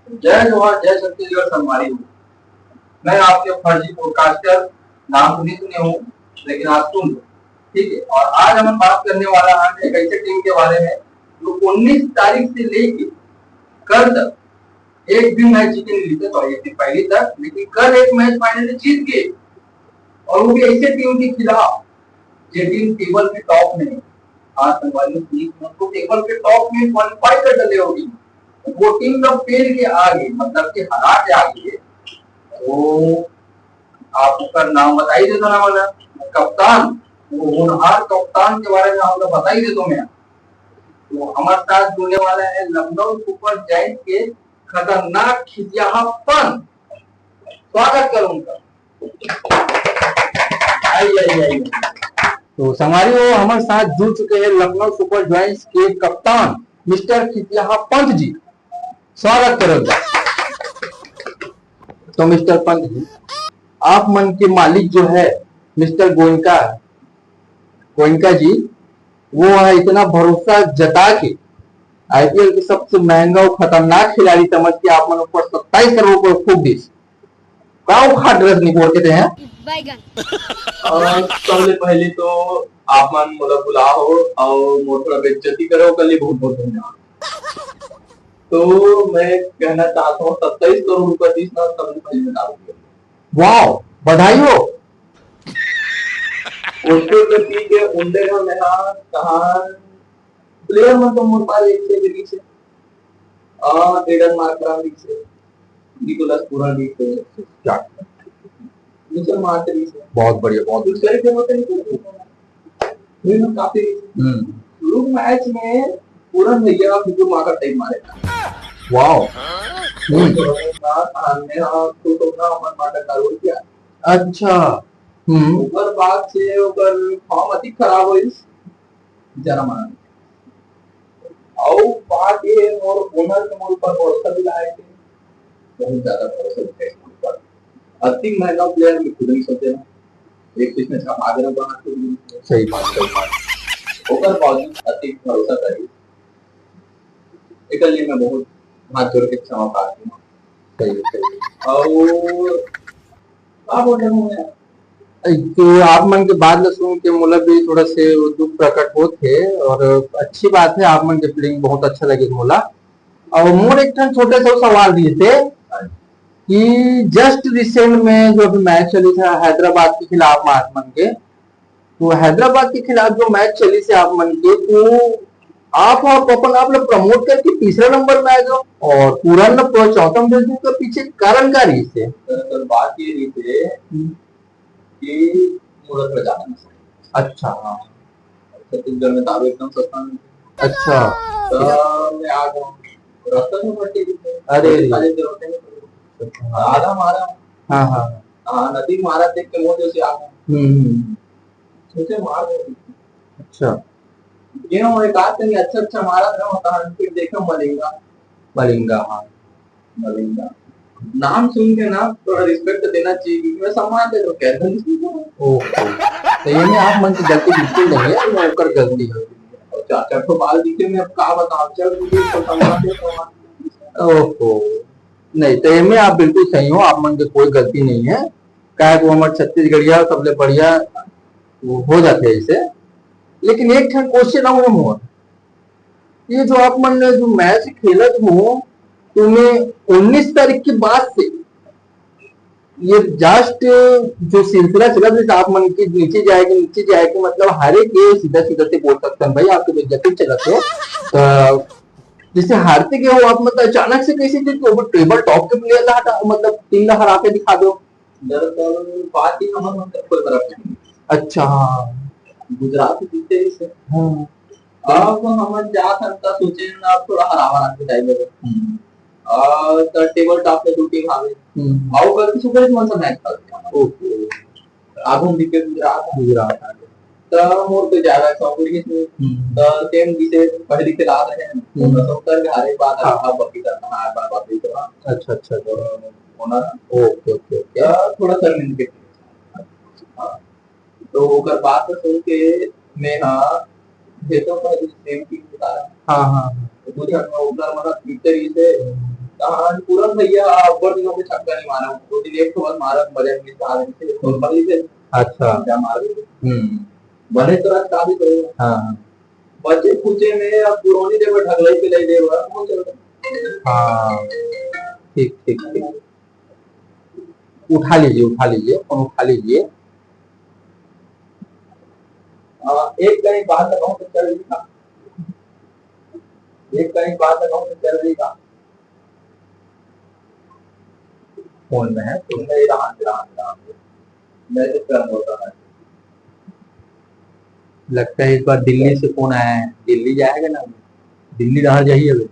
जय जोहार, जय छत्तीसगढ़ संगवारी हो। मैं आपके फर्जी पॉडकास्टर, नाम सुनी सुने हूँ, लेकिन आज सुन लो। ठीक है, और आज हम बात करने वाला है एक ऐसे टीम के बारे में जो 19 तारीख से लेके कल तक एक भी मैच जीते नहीं, जीते सॉरी, एक दिन पहले तक, लेकिन कल एक मैच फाइनली जीत गए। और वो भी ऐसे टीम के खिलाफ जो टीम टेबल के टॉप में है। आज संगवारी को टेबल के टॉप में क्वालिफाई कर डले होगी। वो टीम जब फेल के आ गई, मतलब कि हरा के आ गई, तो आप उसका नाम बता ही देता ना, वाला कप्तान, वो होनहार कप्तान के बारे में आप लोग बता ही देता मैं। तो हमारे साथ जुड़ने वाला है लखनऊ सुपर जायंट के खतरनाक खिसियापन। स्वागत करो उनका। आई। तो संगवारी हो, हमारे साथ जुड़ चुके हैं लखनऊ सुपर जायंट्स के कप्तान मिस्टर खिसिया पंत जी। स्वागत करो। तो मिस्टर पंत जी, आप मन के मालिक जो है मिस्टर गोयनका जी, वो है इतना भरोसा जता के आईपीएल के सबसे महंगा और खतरनाक खिलाड़ी समझ के आप मन ऊपर 27 करोड़ को फूक दी। खाट ड्रेस निकोल के हैं। सबले पहले तो आप मन मोला बुलाओ और मोर थोड़ा बेइज्जती करो, कल लिए बहुत बहुत धन्यवाद। तो मैं कहना चाहता हूँ 27 करोड़ रुपए तीस ना सबले पहले बता दूंगा। वाह, बधाई हो। उसको तो ठीक है, उनके का मैं कहा प्लेयर में तो मोर पास एक से लीग से एडन मार्करा लीग से निकोलस पूरा लीग से क्या मिचेल मार्टिन लीग से। बहुत बढ़िया, बहुत कुछ करके होते नहीं तो काफी शुरू मैच में पूरा भैया फिर मार टाइम मारेगा। वाओ। तो ना हमर मार्टर डाल किया। अच्छा। ऊपर बात से ऊपर फॉर्म अति खराब होइस जरा माना। और बात ये और ओनर के मोर पर भरोसा दिलाए थे, बहुत ज्यादा भरोसा दिलाए पर अति महंगा प्लेयर में खुद नहीं सोचे ना, एक किसने का आगे बना के। सही बात। ऊपर बात अति भरोसा करी, एक लिए मैं बहुत हाथ जोड़ के क्षमा प्रार्थी हूँ। सही। और आप बोल रहे हैं तो आप मन के बात सुन के मोला भी थोड़ा से दुख प्रकट होते, और अच्छी बात है, आप मन के प्लेइंग बहुत अच्छा लगे मोला। और मोर एक छोटे से सवाल दिए थे कि जस्ट रिसेंट में जो भी मैच चली था हैदराबाद के खिलाफ आप मन के, तो हैदराबाद के खिलाफ जो मैच चली से आप मन के, तो आप और अपन आप लोग प्रमोट करके तीसरा नंबर में आ जाओ और पूरा न चौथा बिल्डिंग के पीछे कारण का रही से। बात ये रही थे कि मुहूर्त में जाना। अच्छा। हाँ, छत्तीसगढ़ में दारू एकदम सस्ता नहीं। अच्छा। तो मैं आ गया रास्ते में पट्टी दी। अरे आधा मारा। हाँ, नदी मारा देख के मोह जैसे आ गया। सोचे मार दे। अच्छा। ये ना एक आदमी नहीं अच्छा मारा था, होता फिर देखो मलिंगा। हाँ, मलिंगा नाम सुन के ना थोड़ा रिस्पेक्ट देना चाहिए, क्योंकि मैं सम्मान दे तो कहता नहीं। ओहो, तो ये में आप मन की गलती बिल्कुल नहीं है, वो ओकर गलती है। चाचा तो बाल दिखे मैं अब का बताऊं, चल मुझे तो सम्मान दे। ओहो, नहीं, तो ये में आप बिल्कुल सही हो, आप मन की कोई गलती नहीं है। क्या वो हमारे छत्तीसगढ़िया सबले बढ़िया वो हो जाते हैं ऐसे। लेकिन एक क्वेश्चन और मोर, ये जो आप मन ने जो मैच खेलत हो, तुम्हें 19 तारीख के बाद से ये जस्ट जो सिलसिला चला जैसे आप मन की नीचे जाएगी, मतलब हर एक ये सीधा सीधा से बोल सकते हैं भाई, आपके जटिल चलते हो तो जैसे हारते गए हो आप, मतलब अचानक से कैसे टेबल टॉप के प्लेयर ला हटा, मतलब टीम ला हरा के दिखा दो। दरअसल बात ही हम कोई बर्फ नहीं। अच्छा। हाँ, गुजरात जीते इसे। अब हम जात हंता सोचे ना, अब थोड़ा हरावा रखते टाइम तो टेबल टॉप पे टूटी भागे आओ गलती सुपर कौन सा मैच था। ओके, आगुन दिखे गुजरात तो मोर पे जा रहा है सौगुरी से तो टीम जिसे पहले के ला रहे हैं तो सौतर के हारे बात अब बाकी करना है बात बाकी करना। अच्छा तो होना। ओके थोड़ा शर्मिंदगी के। तो ओकर बात सुन के मैं भेजो पर टीम की बता रहा। हाँ, तो मुझे ओकर मतलब ट्विटर से पूरन भैया ऊपर दिनों पे छक्का नहीं मारा, दो तीन एक तो बस मारा, मजा नहीं आ रही थी तो पहले से अच्छा क्या मार बने तो रात काफी करेगा। हाँ बच्चे पूछे में अब पुरानी जगह ढगलाई पे ले दे रहा है वो चल रहा। हाँ ठीक ठीक ठीक, उठा लीजिए फोन उठा लीजिए। एक कहीं बात अकाउंट से चल रही था, एक कहीं बात अकाउंट से चल रही था, फोन में है तो नहीं रहा रहा मैसेज कर होता है। लगता है इस बार दिल्ली से फोन आया है, दिल्ली जाएगा ना, दिल्ली रहा जाइए अभी।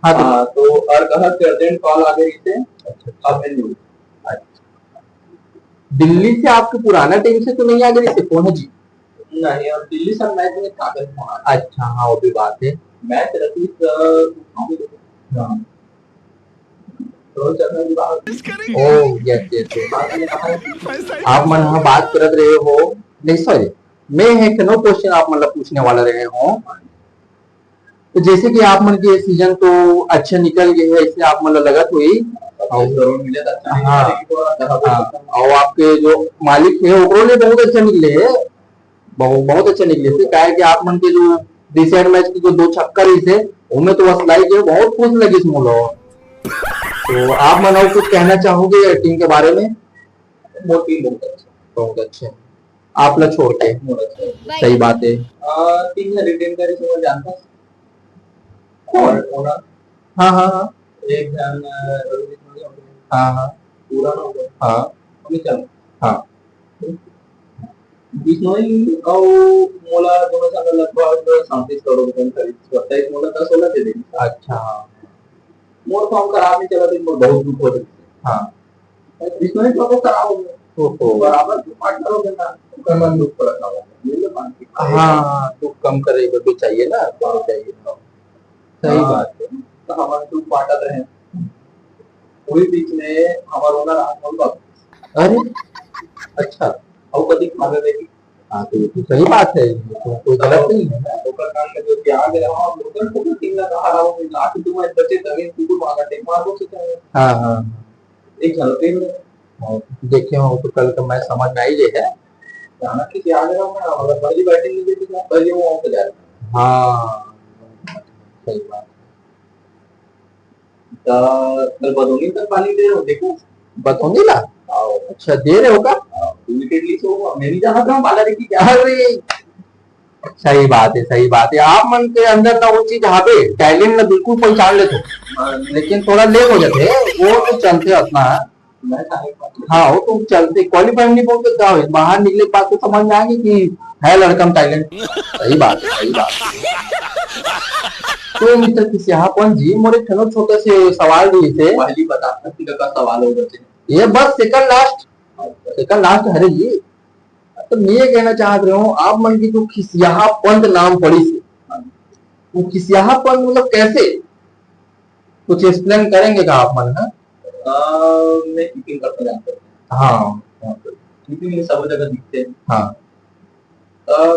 हाँ तो और कहा कि अर्जेंट कॉल आ गई थी। अच्छा अब दिल्ली से आपके पुराना टीम से तो नहीं आ गई से फोन है जी? नहीं, और दिल्ली से मैच में कागज फोन आ। अच्छा हाँ वो भी बात है, मैच रखी ओ यस यस आप मन हाँ बात करत रहे हो, नहीं सॉरी मैं है नो क्वेश्चन आप मतलब पूछने वाला रहे हो। तो जैसे कि आप मन के सीजन तो अच्छा निकल गए है, इससे आप मतलब लगत हुई हाँ और आपके जो मालिक है वो बहुत अच्छा निकले है, बहुत अच्छा निकले थे। क्या है कि आप मन के जो रिसेंट मैच की जो 2 छक्का रही थे उनमें तो बस लाइक बहुत खुश लगी इस मोलो। तो आप मनाओ कुछ कहना चाहोगे टीम के बारे में? वो टीम बहुत अच्छे आप लोग छोड़ के, सही बात है। टीम ने रिटेन करी समझ जानता और ओनर हाँ हाँ हाँ एक जन हाँ हाँ पूरा ना हो हाँ अभी चल हाँ बिश्नोई और मोला दोनों संग लगभग 37 करोड़ रुपए खरीद 27 मोला 16 दे देंगे। अच्छा मोर फॉर्म खराब नहीं चला तो मोर बहुत दुख हो रहा। हाँ बिश्नोई तो खराब हो गया तो बराबर पार्टनर हो गया तो मन दुख पड़ा था ये मान के। हाँ दुख कम करेगा भी चाहिए ना, तो चाहिए सही बात है। तो हमारे दुख पाटा रहे वही बीच में हमारा ओनर आसमान बाबू। अरे अच्छा और कभी खावे देखी। हाँ तो सही बात है, तो कोई गलत नहीं है ना। लोकल काम में जो त्याग है वहाँ लोकल को टीम लगा रहा हूँ ना कि तुम बच्चे तभी तुम मांगा टीम मारो से चाहिए। हाँ हाँ एक झलके में देखे हो तो कल का मैच समझ में आई है जाना कि त्याग रहा हूँ ना अगर पहली बैटिंग नहीं देती तो पहले वो आउट हो जाएगा। हाँ सही बात। कल बदोनी तक पानी दे रहे हो देखो बतौनी ला अच्छा दे रहे हो का विकेट ली तो मैं भी जाना था बाला देखी क्या अरे सही बात है, सही बात है। आप मन के अंदर ना वो चीज हावे टैलेंट ना बिल्कुल पहचान लेते, लेकिन थोड़ा लेट हो जाते वो तो चलते अपना। हाँ वो तो चलते क्वालिफाई नहीं पहुंचते क्या हो बाहर निकले बात तो समझ में आएगी कि है लड़का में टैलेंट। सही बात है, सही बात है। तो मिस्टर किसियापन जी मोरे ठनो छोटे से सवाल दिए थे, पहली बता सकती का सवाल होगा ये बस सेकंड लास्ट है जी। तो मैं ये कहना चाह रहा हूँ आप मन की जो खिसियाहा पंत नाम पड़ी से वो खिसियाहा पंत मतलब कैसे कुछ एक्सप्लेन करेंगे का आप मन है? मैं कीपिंग करता जानता हूँ। हाँ कीपिंग में सब जगह दिखते हैं। हाँ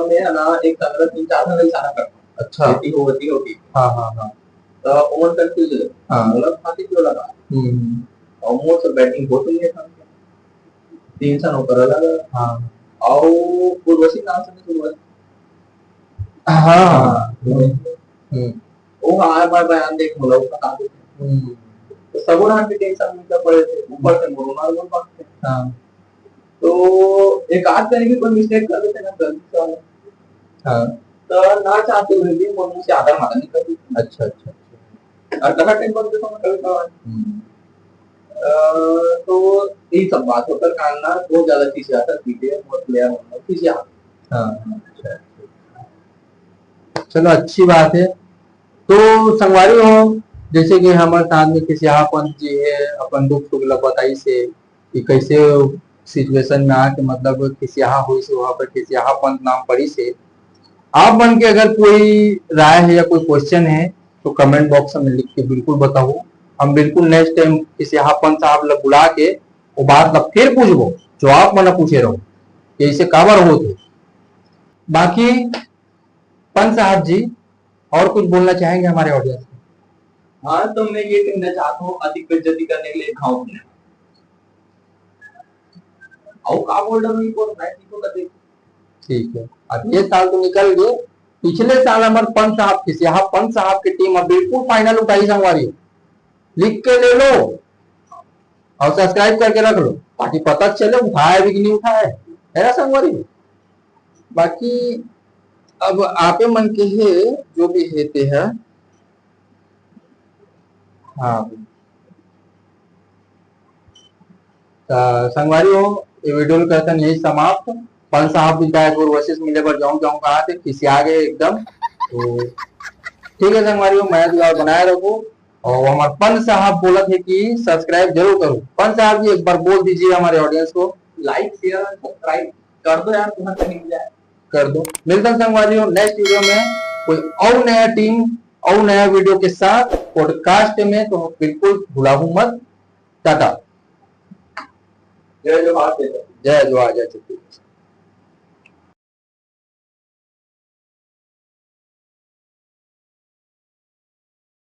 मैं ना एक संग्रह 3-4 का इशारा करता हूँ। अच्छा होती होगी हाँ हाँ हाँ तो ओवर कंफ्यूज है हाँ मतलब खाती क्यों लगा और मोर से बैटिंग होती है 3 सन ऊपर अलग हाँ और उर्वशी नाम से शुरुआत हाँ वो हमारे बार बयान देख बोला उसका काम तो सबों ने टेंशन में पड़े थे ऊपर से मोरोना बोल पाते हाँ तो एक आध करने की कोई मिस्टेक कर देते ना गलती से हाँ तो ना चाहते हुए भी मुंह से आधार मारा नहीं करती। अच्छा अच्छा और कहा टाइम पर देखो मैं कभी तो ये सब बात होकर काटना बहुत ज्यादा चीज आता है पीछे बहुत प्लेयर होना पीछे हाँ चलो अच्छी बात है। तो संगवारी हो जैसे कि हमारे साथ में किसियापन जी है अपन दुख सुख बताई से कि कैसे सिचुएशन में आके मतलब किसियाहा हुई से वहां पर किसियापन नाम पड़ी से आप मन के अगर कोई राय है या कोई क्वेश्चन है तो कमेंट बॉक्स में लिख के बिल्कुल बताओ। हम बिल्कुल नेक्स्ट टाइम किसियापन साहब लोग बुला के वो बात ला फिर पूछबो जो आप मना पूछे रहो कि इसे काबर हो थे। बाकी पंत साहब जी और कुछ बोलना चाहेंगे हमारे ऑडियंस में? हाँ तो मैं ये कहना चाहता हूँ अधिक बेइज्जती करने के लिए खाऊं नहीं। आओ का बोल रहा हूँ को मैच को कर दे। ठीक है, अब ये साल तो निकल गए। पिछले साल हमारे पंच साहब की यहाँ पंच साहब की टीम अब बिल्कुल फाइनल उठाई संगवारी, लिख के ले लो और सब्सक्राइब करके रख लो ताकि पता चले उठाया भी कि नहीं उठाया है ना संगवारी। बाकी अब आपे मन के है जो भी हेते है। हाँ संगवारी हो, ये वीडियो करते हैं यही समाप्त। पंच साहब भी चाहे वर्सेस मिले पर जाऊं जाऊं कहा थे किसी आगे एकदम तो ठीक है संगवारी हो, मैं दुआ बनाए रखो। और हमारे पंच साहब बोला थे कि सब्सक्राइब जरूर करो। पंच साहब जी एक बार बोल दीजिए हमारे ऑडियंस को। लाइक शेयर और सब्सक्राइब कर दो यार, तुम्हारा कहीं मिल जाए कर दो। मिलता है संगवारी हो नेक्स्ट वीडियो में कोई और नया टीम और नया वीडियो के साथ पॉडकास्ट में, तो बिल्कुल भुलाऊ मत। टाटा, जय जोहार। जय जोहार, जय छत्तीसगढ़।